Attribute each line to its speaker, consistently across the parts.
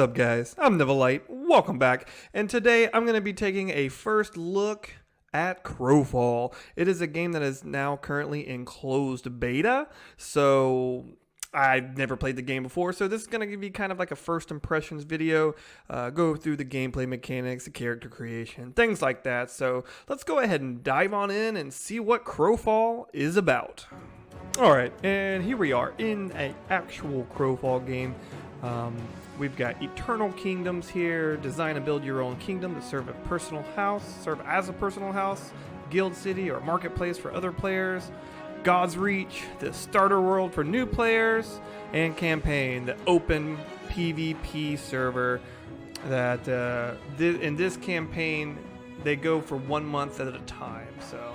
Speaker 1: up, guys? I'm Nivelite. Welcome back. And today I'm going to be taking a first look at Crowfall. It is a game that is now currently in closed beta. So I've never played the game before, so this is going to be kind of like a first impressions video, go through the gameplay mechanics, the character creation, things like that. So let's go ahead and dive on in and see what Crowfall is about. Alright, and here we are in an actual Crowfall game. We've got Eternal Kingdoms here. Design and build your own kingdom to serve as a personal house, guild city, or marketplace for other players. God's Reach, the starter world for new players, and campaign, the open PvP server that in this campaign they go for 1 month at a time. So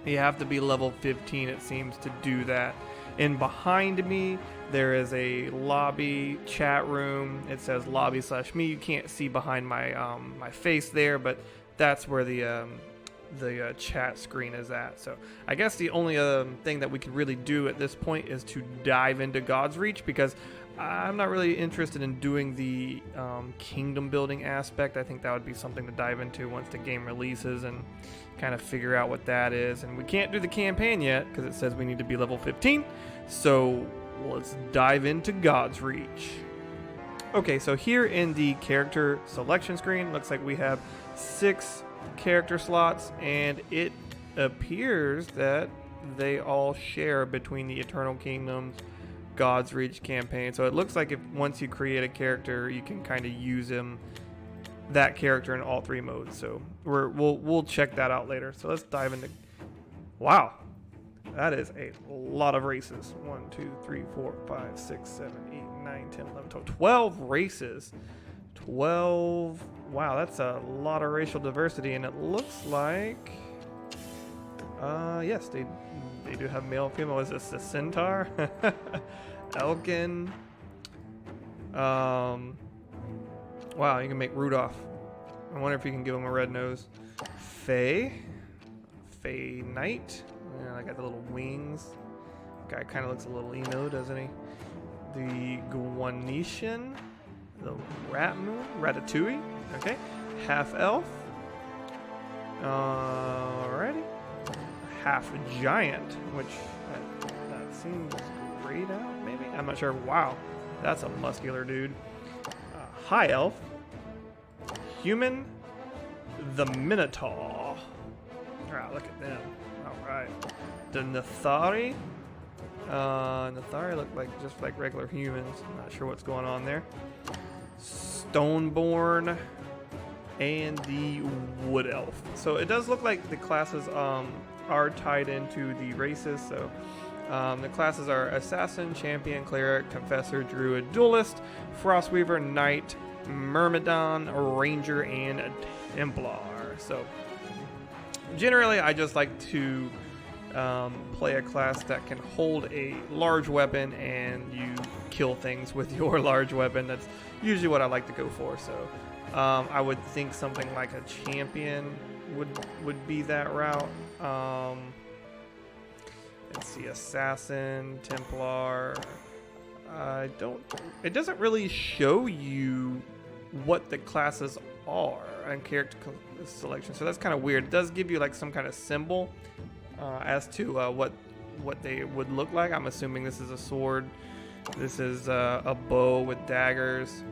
Speaker 1: you have to be level 15, it seems, to do that. And behind me, there is a lobby chat room. It says lobby/me. You can't see behind my my face there, but that's where the chat screen is at. So I guess the only thing that we could really do at this point is to dive into God's Reach, because I'm not really interested in doing the kingdom building aspect. I think that would be something to dive into once the game releases and kind of figure out what that is. And we can't do the campaign yet because it says we need to be level 15. So let's dive into God's Reach. Okay, so here in the character selection screen, looks like we have 6 character slots, and it appears that they all share between the Eternal Kingdoms, God's Reach campaign. So it looks like if once you create a character, you can kind of use that character in all 3 modes. So we'll check that out later. So let's dive into. Wow, that is a lot of races. 1, 2, 3, 4, 5, 6, 7, 8, 9, 10, 11, 12 races. 12. Wow, that's a lot of racial diversity, and it looks like yes, they do have male and female. Is this a centaur? Elkin. Wow, you can make Rudolph. I wonder if you can give him a red nose. Faye Knight. Yeah, I got the little wings. Guy kind of looks a little emo, doesn't he? The Guanetian. The Ratatouille. Okay. Half elf. Alrighty. Half giant, which that seems grayed out, maybe? I'm not sure. Wow. That's a muscular dude. High elf. Human. The Minotaur. Alright, look at them. Alright. The Nathari. Nathari look just like regular humans. I'm not sure what's going on there. Stoneborn, and the Wood Elf. So it does look like the classes are tied into the races. So the classes are Assassin, Champion, Cleric, Confessor, Druid, Duelist, Frostweaver, Knight, Myrmidon, Ranger, and Templar. So generally I just like to play a class that can hold a large weapon and you kill things with your large weapon. That's usually what I like to go for. So I would think something like a champion would be that route. Let's see, Assassin, Templar. It doesn't really show you what the classes are on character selection, so that's kind of weird. It does give you like some kind of symbol as to what they would look like. I'm assuming this is a sword. This is a bow with daggers.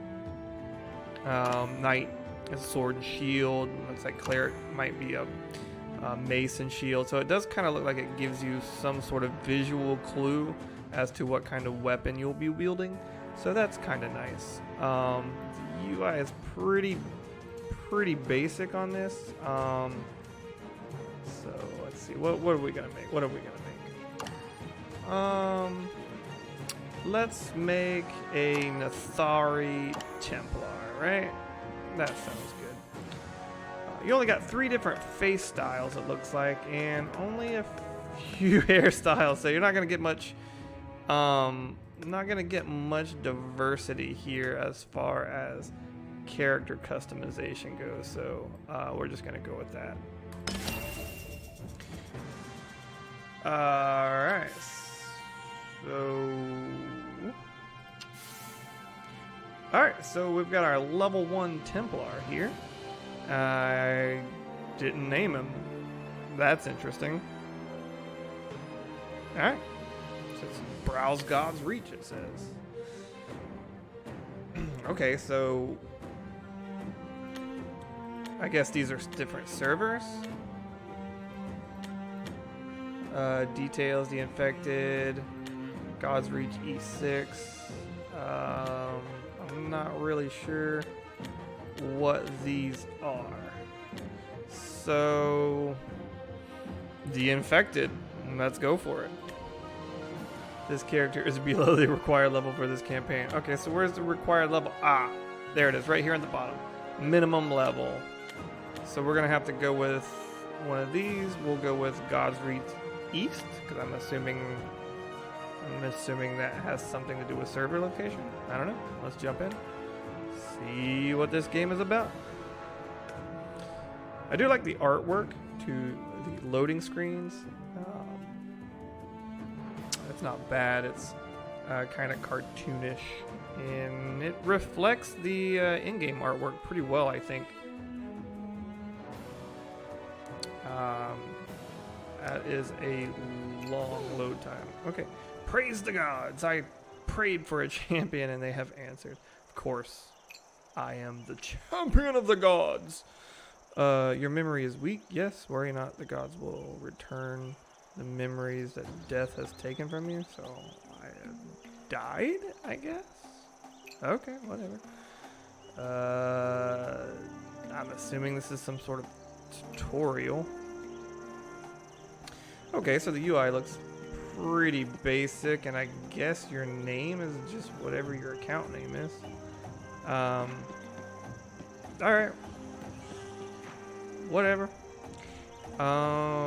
Speaker 1: Knight is a sword and shield. Looks like cleric might be a mace and shield. So it does kind of look like it gives you some sort of visual clue as to what kind of weapon you'll be wielding. So that's kind of nice. The UI is pretty basic on this. So let's see. What are we gonna make? Let's make a Nathari Templar, right? That sounds good. You only got 3 different face styles, it looks like, and only a few hairstyles, so you're not gonna get much diversity here as far as character customization goes. So we're just gonna go with that. Alright, so Alright, so we've got our level 1 Templar here. I didn't name him. That's interesting. Alright. So it's browse God's Reach, it says. Okay, so I guess these are different servers. Details, the infected, God's Reach E6. I'm not really sure what these are. So, the infected. Let's go for it. This character is below the required level for this campaign. Okay, so where's the required level? Ah, there it is, right here on the bottom. Minimum level. So we're gonna have to go with one of these. We'll go with God's Reach East, because I'm assuming that has something to do with server location. I don't know. Let's jump in. See what this game is about. I do like the artwork to the loading screens. It's not bad. It's kind of cartoonish, and it reflects the in-game artwork pretty well, I think. That is a long load time. Okay. Praise the gods. I prayed for a champion and they have answered. Of course, I am the champion of the gods. Your memory is weak. Yes, worry not. The gods will return the memories that death has taken from you. So I have died, I guess. Okay, whatever. I'm assuming this is some sort of tutorial. Okay, so the UI looks pretty basic, and I guess your name is just whatever your account name is. Alright. Whatever.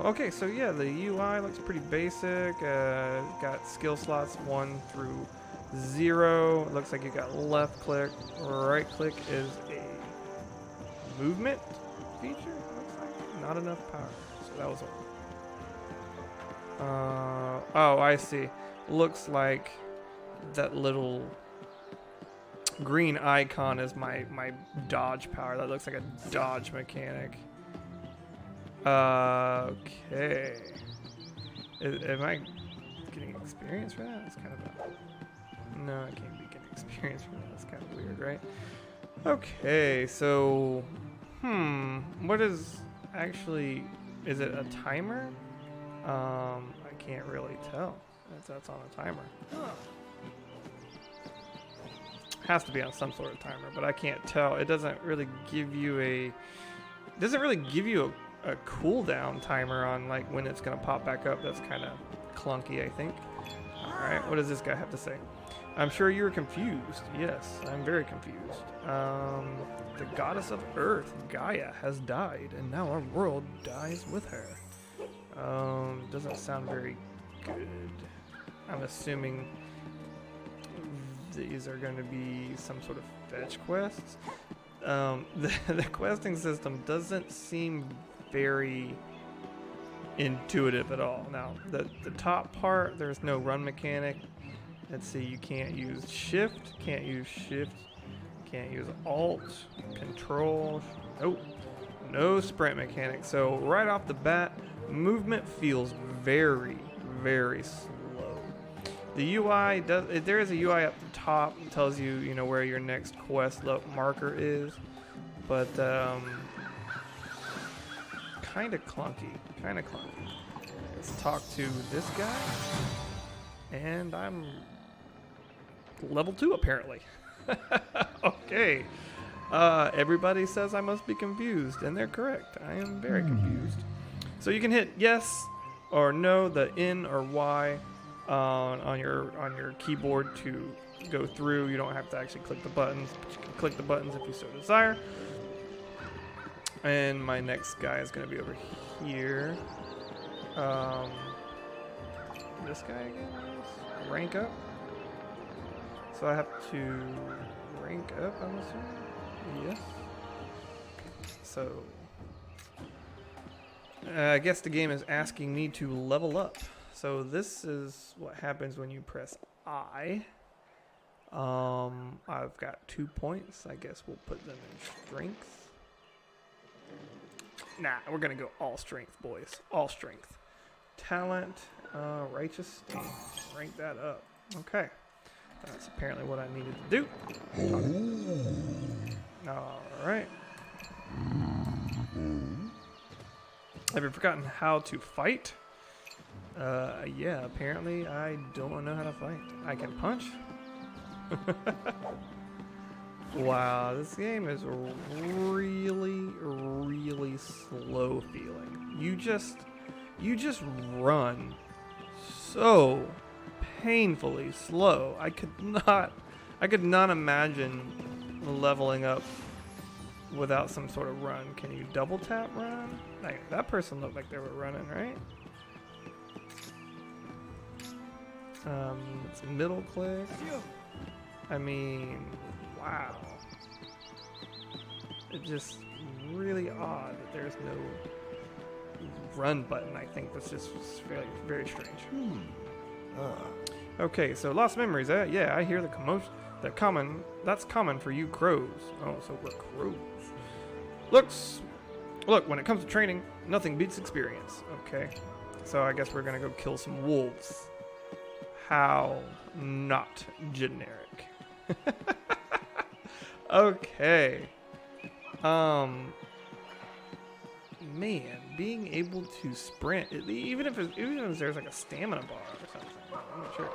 Speaker 1: Okay, so yeah, the UI looks pretty basic. Got skill slots 1 through 0. It looks like you got left click. Right click is a movement feature. Looks like not enough power. So that was a... oh, I see. Looks like that little green icon is my dodge power. That looks like a dodge mechanic. Okay. Am I getting experience for that? It's kind of a... No, I can't be getting experience for that. That's kind of weird, right? Okay, so... What is actually... Is it a timer? I can't really tell if that's on a timer. Huh. Has to be on some sort of timer, but I can't tell. It doesn't really give you a cooldown timer on like when it's gonna pop back up. That's kind of clunky, I think. All right, what does this guy have to say? I'm sure you're confused. Yes, I'm very confused. The goddess of Earth, Gaia, has died, and now our world dies with her. Doesn't sound very good. I'm assuming these are going to be some sort of fetch quests. The questing system doesn't seem very intuitive at all. Now, the top part, there's no run mechanic. Let's see, you can't use shift, can't use alt, control. Nope, no sprint mechanic. So right off the bat, movement feels very, very slow. The UI there is a UI up the top that tells you, where your next quest marker is, but kind of clunky. Let's talk to this guy, and I'm level 2 apparently. Okay. Everybody says I must be confused, and they're correct. I am very confused. So you can hit yes or no, the N or Y on your keyboard to go through. You don't have to actually click the buttons, but you can click the buttons if you so desire. And my next guy is going to be over here. This guy again, rank up. So I have to rank up, I'm assuming. Yes. So I guess the game is asking me to level up. So this is what happens when you press I. I've got 2 points. I guess we'll put them in strength. Nah, we're gonna go all strength, boys. All strength. Talent, righteous stand. Rank that up. Okay. That's apparently what I needed to do. Alright. Have you forgotten how to fight? Yeah, apparently I don't know how to fight. I can punch. Wow, this game is really, really slow feeling. You just run so painfully slow. I could not imagine leveling up without some sort of run. Can you double tap run? Like, that person looked like they were running, right? It's middle click. I mean, wow. It's just really odd that there's no run button. I think that's just very, very strange. Okay, so lost memories. Yeah, I hear the commotion. That's common for you crows. Oh, so we're crows. Look, when it comes to training, nothing beats experience. Okay, so I guess we're gonna go kill some wolves. How not generic. Okay. Man, being able to sprint, even if there's like a stamina bar or something, I'm not sure.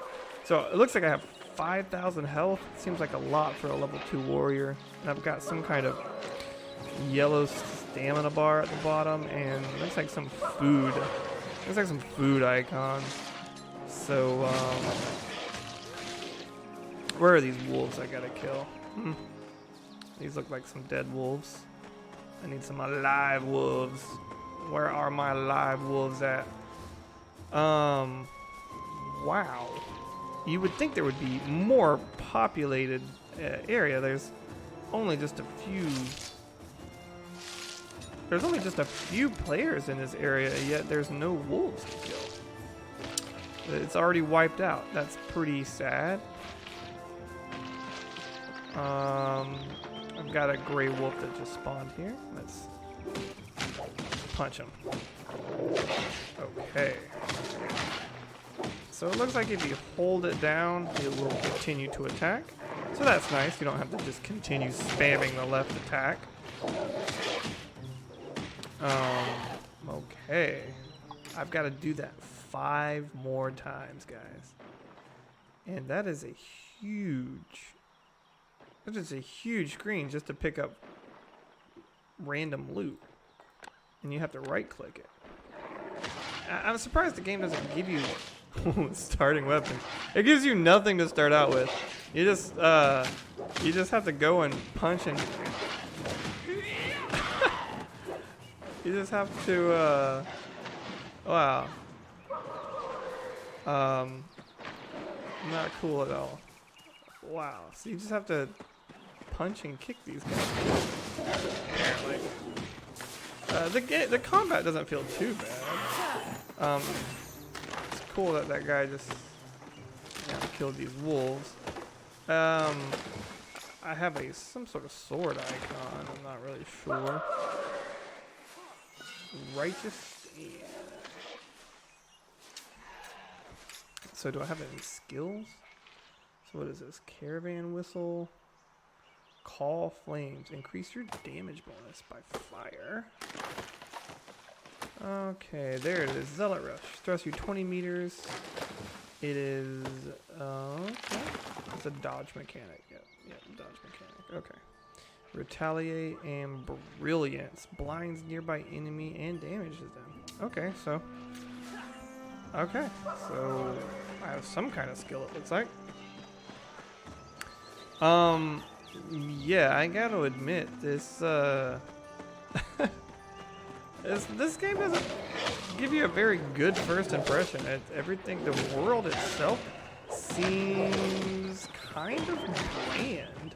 Speaker 1: So it looks like I have 5,000 health. Seems like a lot for a level 2 warrior. And I've got some kind of yellow stamina bar at the bottom, and looks like some food. Looks like some food icon. So where are these wolves I gotta kill? These look like some dead wolves. I need some alive wolves. Where are my alive wolves at? Wow. You would think there would be more populated area. There's only just a few players in this area, yet there's no wolves to kill. It's already wiped out. That's pretty sad. I've got a gray wolf that just spawned here. Let's punch him. Okay. So it looks like if you hold it down, it will continue to attack. So that's nice. You don't have to just continue spamming the left attack. Okay. I've got to do that 5 more times, guys. And that is a huge screen just to pick up random loot. And you have to right click it. I'm surprised the game doesn't give you starting weapons. It gives you nothing to start out with. You just have to go and punch and you just have to wow. Not cool at all. Wow. So you just have to punch and kick these guys. Apparently. The combat doesn't feel too bad. It's cool that guy just killed these wolves. I have some sort of sword icon. I'm not really sure. Righteous stand. So do I have any skills? So what is this? Caravan whistle. Call flames. Increase your damage bonus by fire. Okay, there it is. Zealot rush. Thrusts you 20 meters. It is okay. It's a dodge mechanic. Yep, dodge mechanic. Okay. Retaliate and brilliance. Blinds nearby enemy and damages them. Okay, so I have some kind of skill, it looks like. Yeah, I gotta admit, this this game doesn't give you a very good first impression. Everything, the world itself seems kind of bland.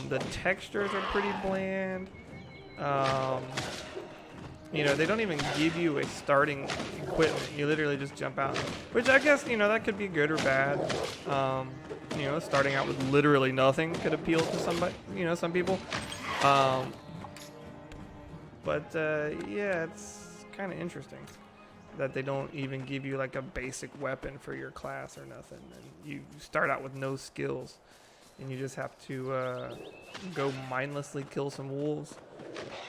Speaker 1: The textures are pretty bland. You know, they don't even give you a starting equipment. You literally just jump out, which I guess, you know, that could be good or bad. You know, starting out with literally nothing could appeal to somebody, you know, some people. Yeah, it's kind of interesting that they don't even give you like a basic weapon for your class or nothing. And you start out with no skills, and you just have to go mindlessly kill some wolves.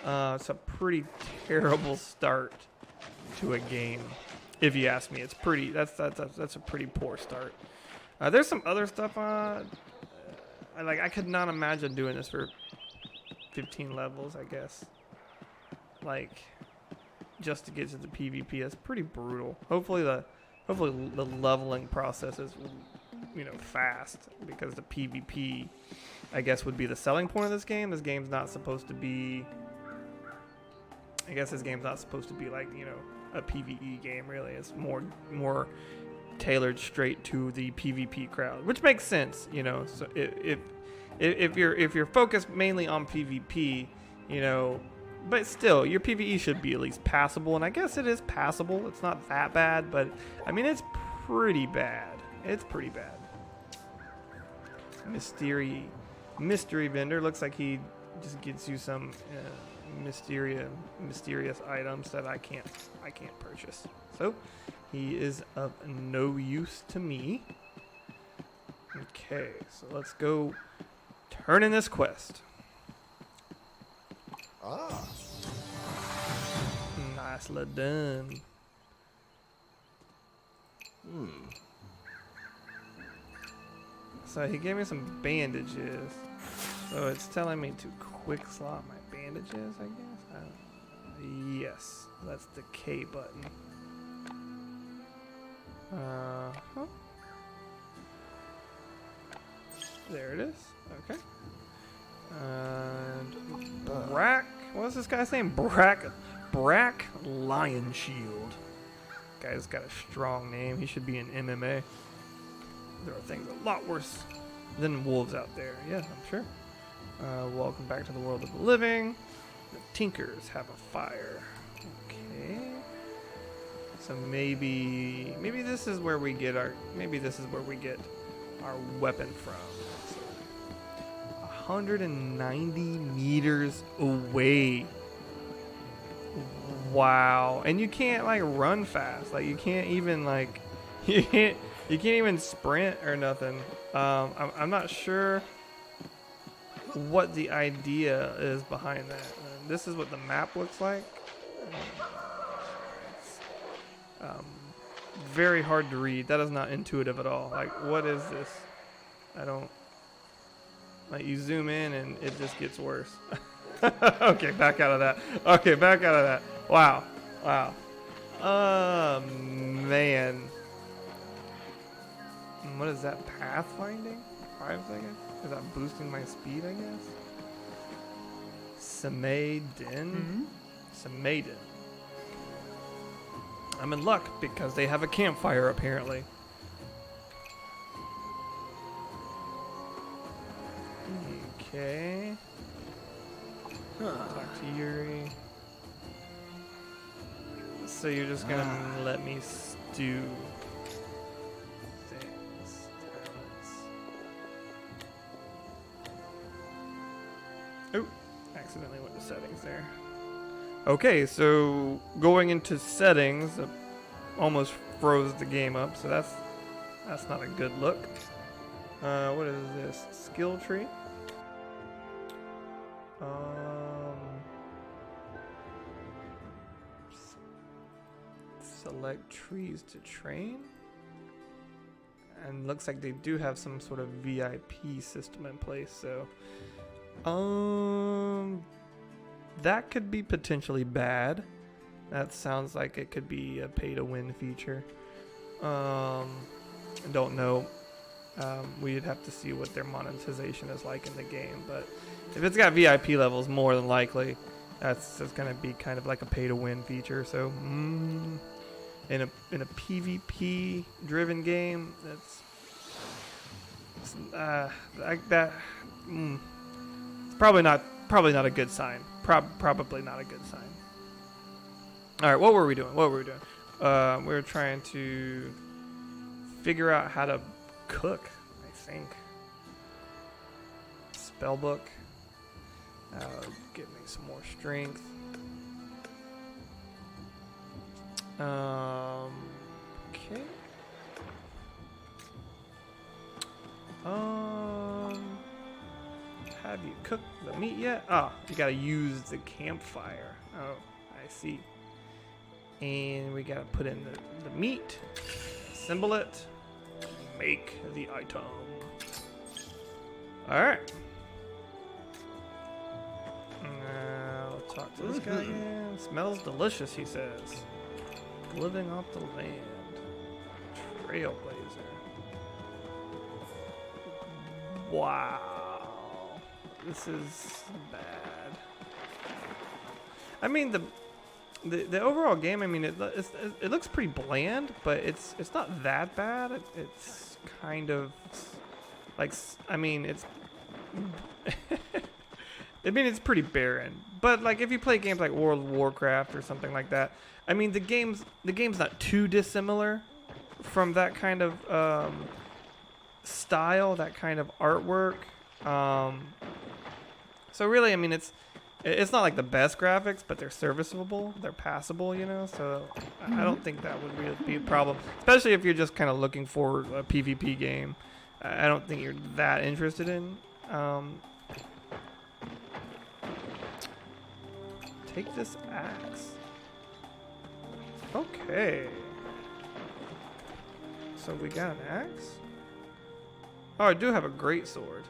Speaker 1: It's a pretty terrible start to a game, if you ask me. It's pretty. That's a pretty poor start. There's some other stuff. I could not imagine doing this for 15 levels. I guess, like, just to get to the PvP. That's pretty brutal. Hopefully the leveling process is, you know, fast, because the PvP, I guess, would be the selling point of this game. This game's not supposed to be. I guess this game's not supposed to be like, you know, a PvE game. Really, it's more tailored straight to the PvP crowd, which makes sense, you know. So if you're focused mainly on PvP, you know, but still your PvE should be at least passable, and I guess it is passable. It's not that bad, but I mean it's pretty bad. It's pretty bad. Mystery vendor looks like he just gives you some mysterious items that I can't purchase. So he is of no use to me. Okay, so let's go turn in this quest. Nicely done. So he gave me some bandages. So it's telling me to quick slot my bandages, I guess. Yes, that's the K button. There it is. Okay. And Brack. What's this guy's name? Brack Lion Shield. Guy's got a strong name. He should be in MMA. There are things a lot worse than wolves out there. Yeah, I'm sure. Welcome back to the world of the living. The Tinkers have a fire. Okay. So maybe this is where we get our weapon from. So 190 meters away. Wow. And you can't like run fast. Like you can't even like you can't even sprint or nothing. I'm not sure what the idea is behind that. This is what the map looks like. Very hard to read. That is not intuitive at all. Like, what is this? I don't. Like, you zoom in and it just gets worse. Okay, back out of that. Okay, back out of that. Wow. Man. What is that? Pathfinding? 5 seconds? Is that boosting my speed, I guess? Samaden? Samaden. I'm in luck because they have a campfire, apparently. Okay. Talk to Yuri. So you're just gonna let me stew things. Oh, accidentally went to settings there. Okay, so going into settings almost froze the game up, so that's not a good look. What is this? Skill tree? Select trees to train. And looks like they do have some sort of VIP system in place, so that could be potentially bad. That sounds like it could be a pay-to-win feature. I don't know. We'd have to see what their monetization is like in the game, but if it's got VIP levels, more than likely, that's going to be kind of like a pay-to-win feature. So, in a PvP-driven game, it's probably not a good sign. Probably not a good sign. All right, what were we doing? We were trying to figure out how to cook, I think. Spellbook. Give me some more strength. Okay. Have you cooked the meat yet? Ah, you gotta use the campfire. Oh, I see. And we gotta put in the meat, assemble it, make the item. Alright. Now, talk to this guy again. Smells delicious, he says. Living off the land. Trailblazer. Wow. This is bad. I mean, the overall game, I mean, it looks pretty bland, but it's not that bad. It's kind of like, I mean, it's I mean, it's pretty barren. But like if you play games like World of Warcraft or something like that, I mean, the game's not too dissimilar from that kind of style, that kind of artwork. So really, I mean, it's not like the best graphics, but they're serviceable, they're passable, you know. So I don't think that would really be a problem, especially if you're just kind of looking for a PvP game. I don't think you're that interested in. Take this axe. Okay. So we got an axe? Oh, I do have a great sword.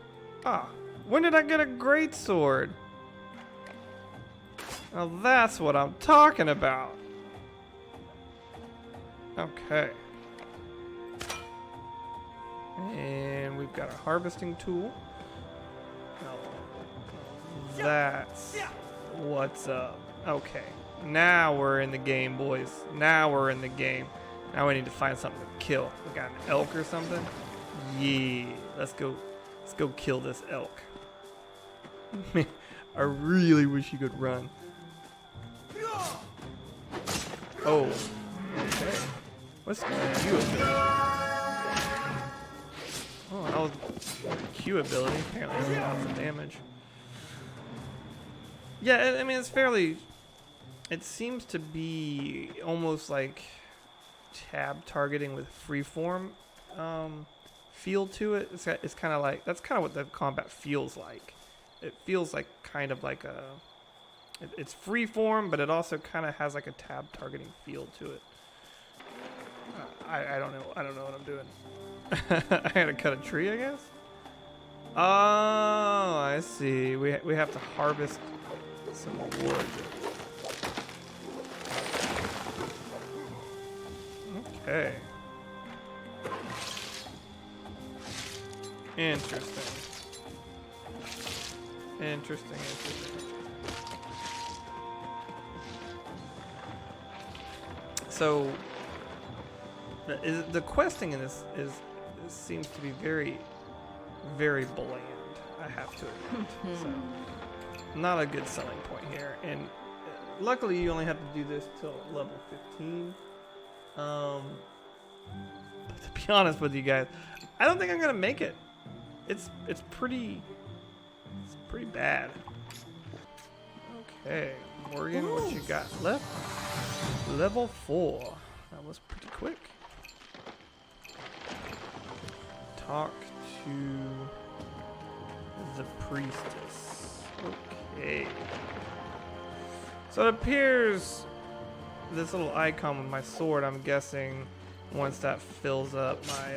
Speaker 1: Ah, when did I get a great sword? Now that's what I'm talking about. Okay. And we've got a harvesting tool. Now, that's what's up. Okay. Now we're in the game, boys. Now we're in the game. Now we need to find something to kill. We got an elk or something? Yeah. Let's go kill this elk. I really wish you could run. Oh. Okay. What's Q ability? Oh, that was Q ability. Apparently it's lots of damage. Yeah, I mean, it's fairly... It seems to be almost like tab targeting with freeform feel to it. It's kind of like... That's kind of what the combat feels like. It feels like kind of like a... It's freeform, but it also kind of has like a tab targeting feel to it. I don't know. I don't know what I'm doing. I gotta cut a tree, I guess? Oh, I see. We have to harvest some wood. Okay. Interesting. Interesting. So the questing in this seems to be very, very bland. I have to admit. So not a good selling point here. And luckily, you only have to do this till level 15. But to be honest with you guys, I don't think I'm gonna make it. It's pretty bad. Okay, Morgan, what you got left? Level 4. That was pretty quick. Talk to the priestess. Okay. So it appears this little icon with my sword, I'm guessing once that fills up my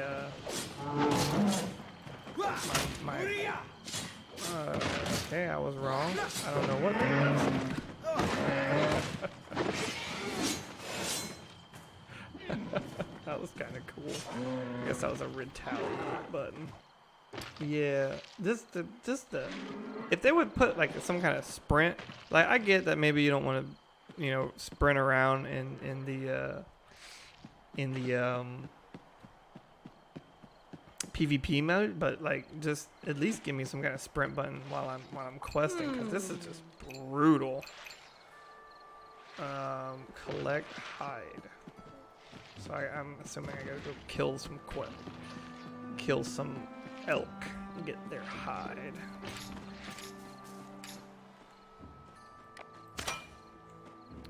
Speaker 1: okay, I was wrong. I don't know what that was. That was kind of cool. I guess that was a retaliate button. Yeah, if they would put like some kind of sprint, like I get that maybe you don't want to, you know, sprint around in the PvP mode, but like just at least give me some kind of sprint button while I'm questing, because this is just brutal. Collect hide. So I'm assuming I gotta go kill some elk and get their hide.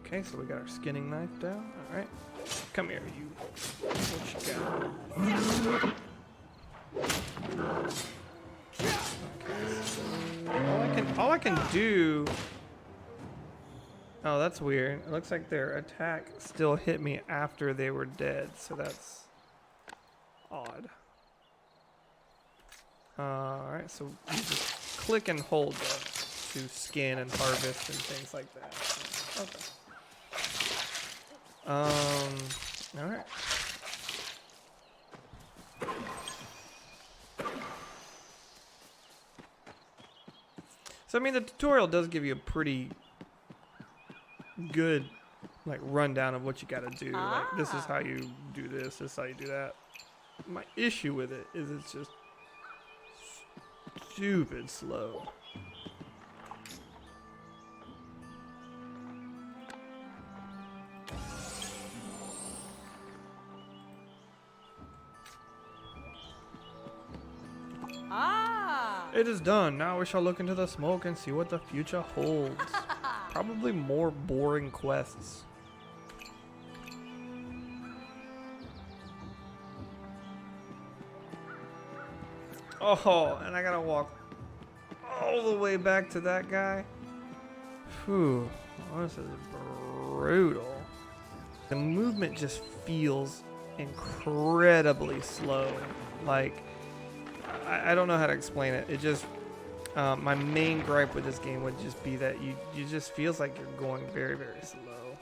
Speaker 1: Okay, so we got our skinning knife down. All right, come here, you. What you got? Okay, so all I can do. Oh, that's weird. It looks like their attack still hit me after they were dead, so that's odd. Alright, so you just click and hold to skin and harvest and things like that. Okay. Alright. So I mean the tutorial does give you a pretty good like rundown of what you gotta do. Like this is how you do this is how you do that. My issue with it is it's just stupid slow. It is done. Now we shall look into the smoke and see what the future holds. Probably more boring quests. Oh, and I gotta walk all the way back to that guy. Whew, this is brutal. The movement just feels incredibly slow. Like, I don't know how to explain it. It just, my main gripe with this game would just be that you just feels like you're going very, very slow.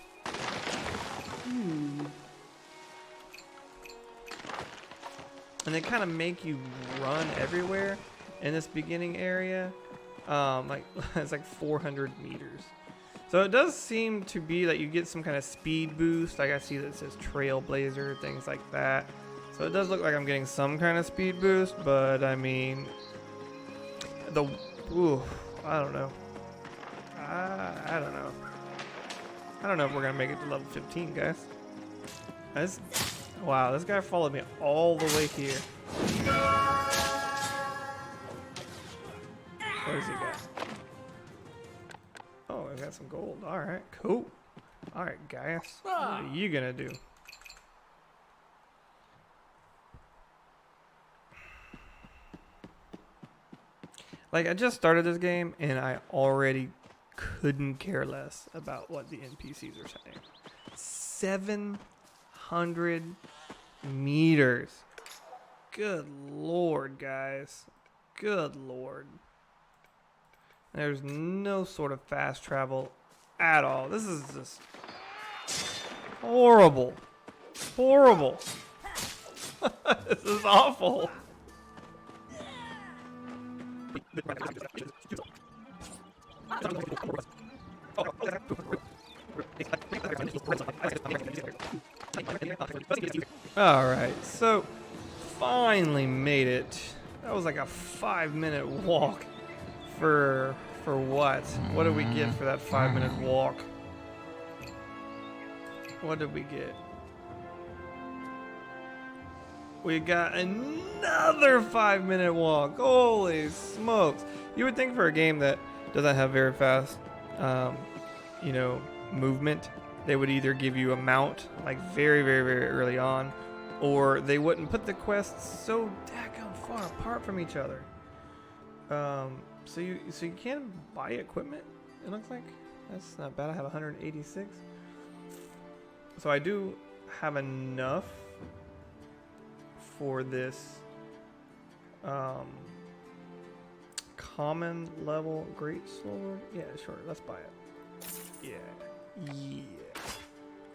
Speaker 1: And they kind of make you run everywhere in this beginning area. Like it's like 400 meters. So it does seem to be that you get some kind of speed boost. Like I see that it says Trailblazer, things like that. So it does look like I'm getting some kind of speed boost, but I mean, I don't know. I don't know. I don't know if we're gonna make it to level 15, guys. Wow, this guy followed me all the way here. What does he got? Oh, I got some gold. All right, cool. All right, guys, what are you gonna do? Like, I just started this game, and I already couldn't care less about what the NPCs are saying. 700 meters. Good lord, guys. Good lord. There's no sort of fast travel at all. This is just horrible. Horrible. This is awful. Alright, so finally made it. That was like a 5-minute walk for what? What did we get for that 5-minute walk? What did we get? We got another 5-minute walk. Holy smokes. You would think for a game that doesn't have very fast, movement, they would either give you a mount, like very, very, very early on, or they wouldn't put the quests so daggone far apart from each other. So you can buy equipment, it looks like. That's not bad. I have 186. So I do have enough for this common level great sword. Yeah, sure, let's buy it. Yeah.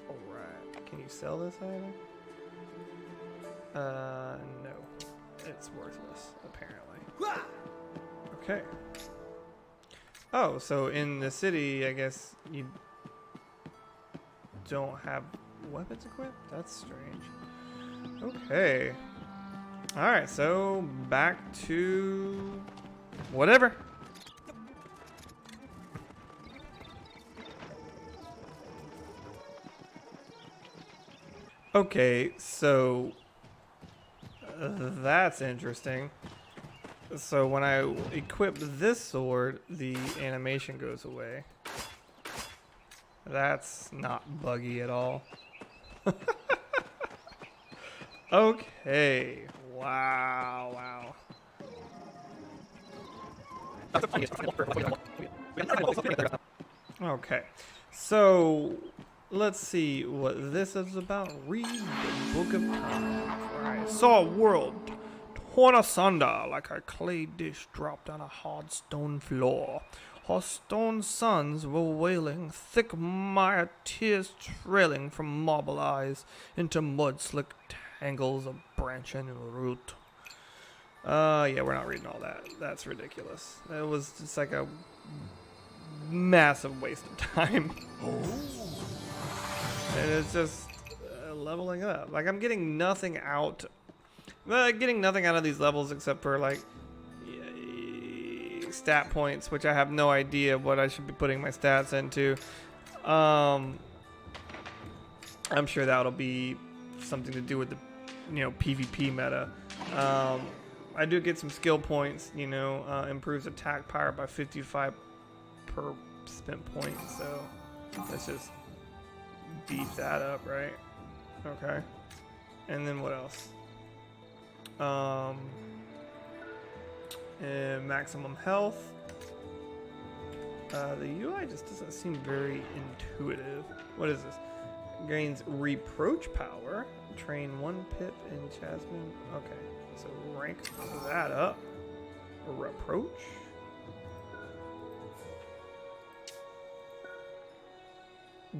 Speaker 1: Alright, can you sell this item? No, it's worthless apparently. Okay. Oh, so in the city I guess you don't have weapons equipped? That's strange. Okay. Alright, so back to whatever. Okay, so that's interesting. So when I equip this sword, the animation goes away. That's not buggy at all. Okay. Wow. Okay. So let's see what this is about. Read the Book of Time. For I saw a world torn asunder like a clay dish dropped on a hard stone floor. Her stone suns were wailing, thick mire tears trailing from marble eyes into mud-slick tangles of branch and root. Yeah, we're not reading all that. That's ridiculous. It was just like a massive waste of time. And it's just leveling up. Like, I'm getting nothing out. Getting nothing out of these levels except for, like, stat points, which I have no idea what I should be putting my stats into. I'm sure that'll be something to do with the, PvP meta. I do get some skill points, improves attack power by 55 per spent point, so let's just beef that up, right? Okay. And then what else? Maximum health. The UI just doesn't seem very intuitive. What is this? Gains reproach power. Train 1 pip in Jasmine. Okay, so rank that up. Reproach.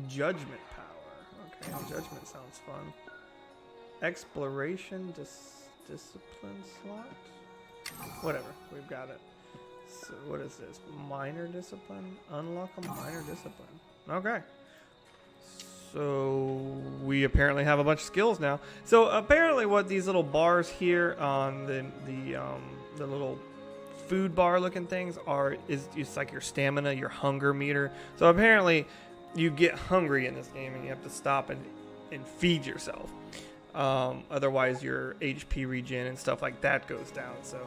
Speaker 1: Judgment power. Okay, judgment sounds fun. Exploration discipline slot. Whatever, we've got it. So what is this? Minor discipline? Unlock a minor discipline. Okay. So we apparently have a bunch of skills now. So apparently what these little bars here on the little food bar looking things are is like your stamina, your hunger meter. So apparently you get hungry in this game and you have to stop and feed yourself. Otherwise your HP regen and stuff like that goes down. So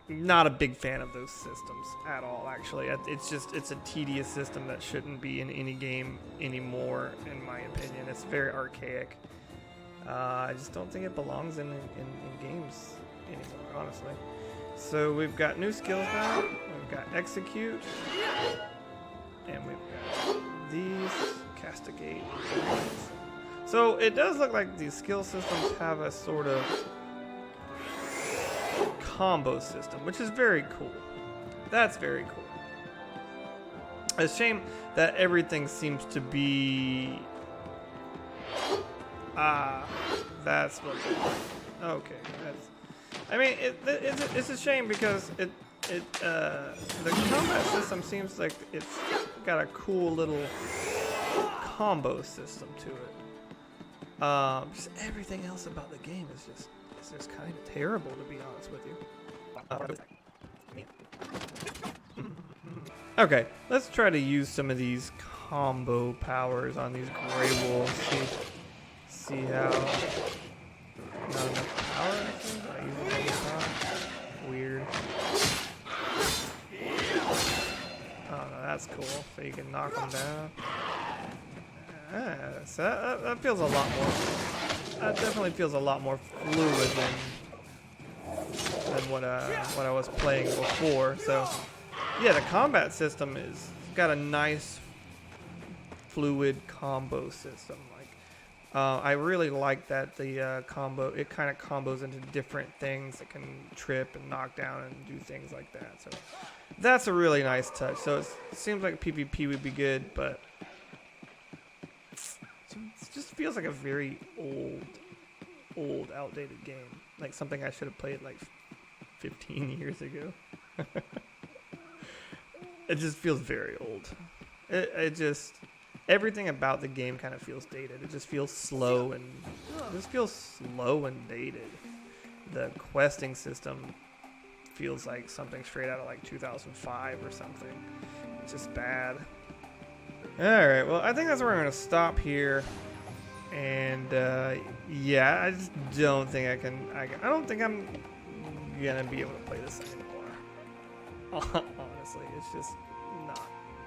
Speaker 1: not a big fan of those systems at all, actually. It's a tedious system that shouldn't be in any game anymore, in my opinion. It's very archaic. I just don't think it belongs in games anymore, honestly. So we've got new skills now. We've got execute, and we've got these castigate. So it does look like these skill systems have a sort of combo system, which is very cool. That's very cool. It's a shame that everything seems to be that's what okay, I mean it's a shame because the combat system seems like it's got a cool little combo system to it. Just everything else about the game is just kind of terrible, to be honest with you. Okay, let's try to use some of these combo powers on these gray wolves. See how not enough power. I use it all the time. Weird. Oh no, that's cool. So you can knock them down. So that feels a lot more. That definitely feels a lot more fluid than what I was playing before. So yeah, the combat system is got a nice fluid combo system. Like I really like that the combo, it kind of combos into different things. It can trip and knock down and do things like that. So that's a really nice touch. So it seems like PvP would be good, but it just feels like a very old, outdated game. Like something I should have played like 15 years ago. It just feels very old. It just, everything about the game kind of feels dated. It just feels slow and dated. The questing system feels like something straight out of like 2005 or something. It's just bad. Alright, well, I think that's where I'm going to stop here. And, yeah, I just don't think I don't think I'm going to be able to play this anymore. Honestly, it's just not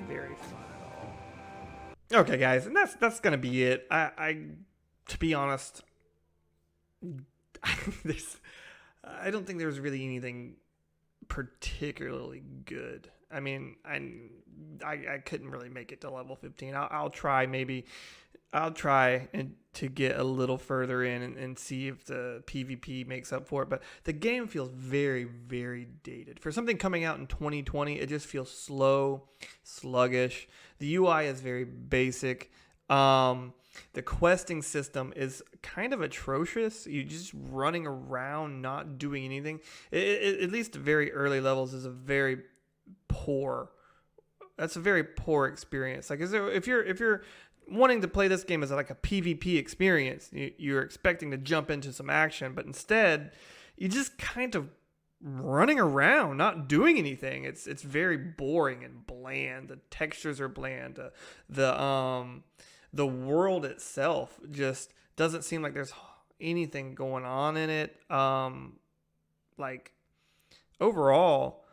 Speaker 1: very fun at all. Okay, guys, and that's going to be it. To be honest, I don't think there's really anything particularly good. I mean, I couldn't really make it to level 15. I'll try maybe. I'll try to get a little further in and see if the PvP makes up for it. But the game feels very, very dated. For something coming out in 2020, it just feels slow, sluggish. The UI is very basic. The questing system is kind of atrocious. You're just running around, not doing anything. At least the very early levels is a very poor. That's a very poor experience. Like, if you're wanting to play this game as like a PvP experience, you're expecting to jump into some action, but instead, you just kind of running around, not doing anything. It's very boring and bland. The textures are bland. The world itself just doesn't seem like there's anything going on in it. Like overall,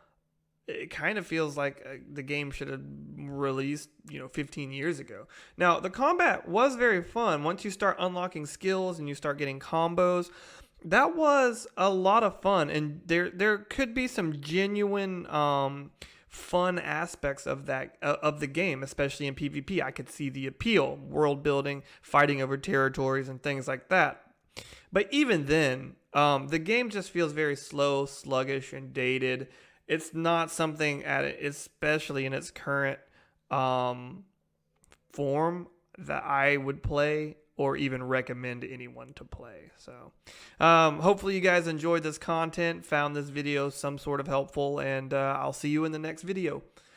Speaker 1: it kind of feels like the game should have released, 15 years ago. Now, the combat was very fun. Once you start unlocking skills and you start getting combos, that was a lot of fun. And there could be some genuine fun aspects of the game, especially in PvP. I could see the appeal, world building, fighting over territories, and things like that. But even then, the game just feels very slow, sluggish, and dated. It's not something especially in its current form, that I would play or even recommend anyone to play. So hopefully you guys enjoyed this content, found this video some sort of helpful, and I'll see you in the next video.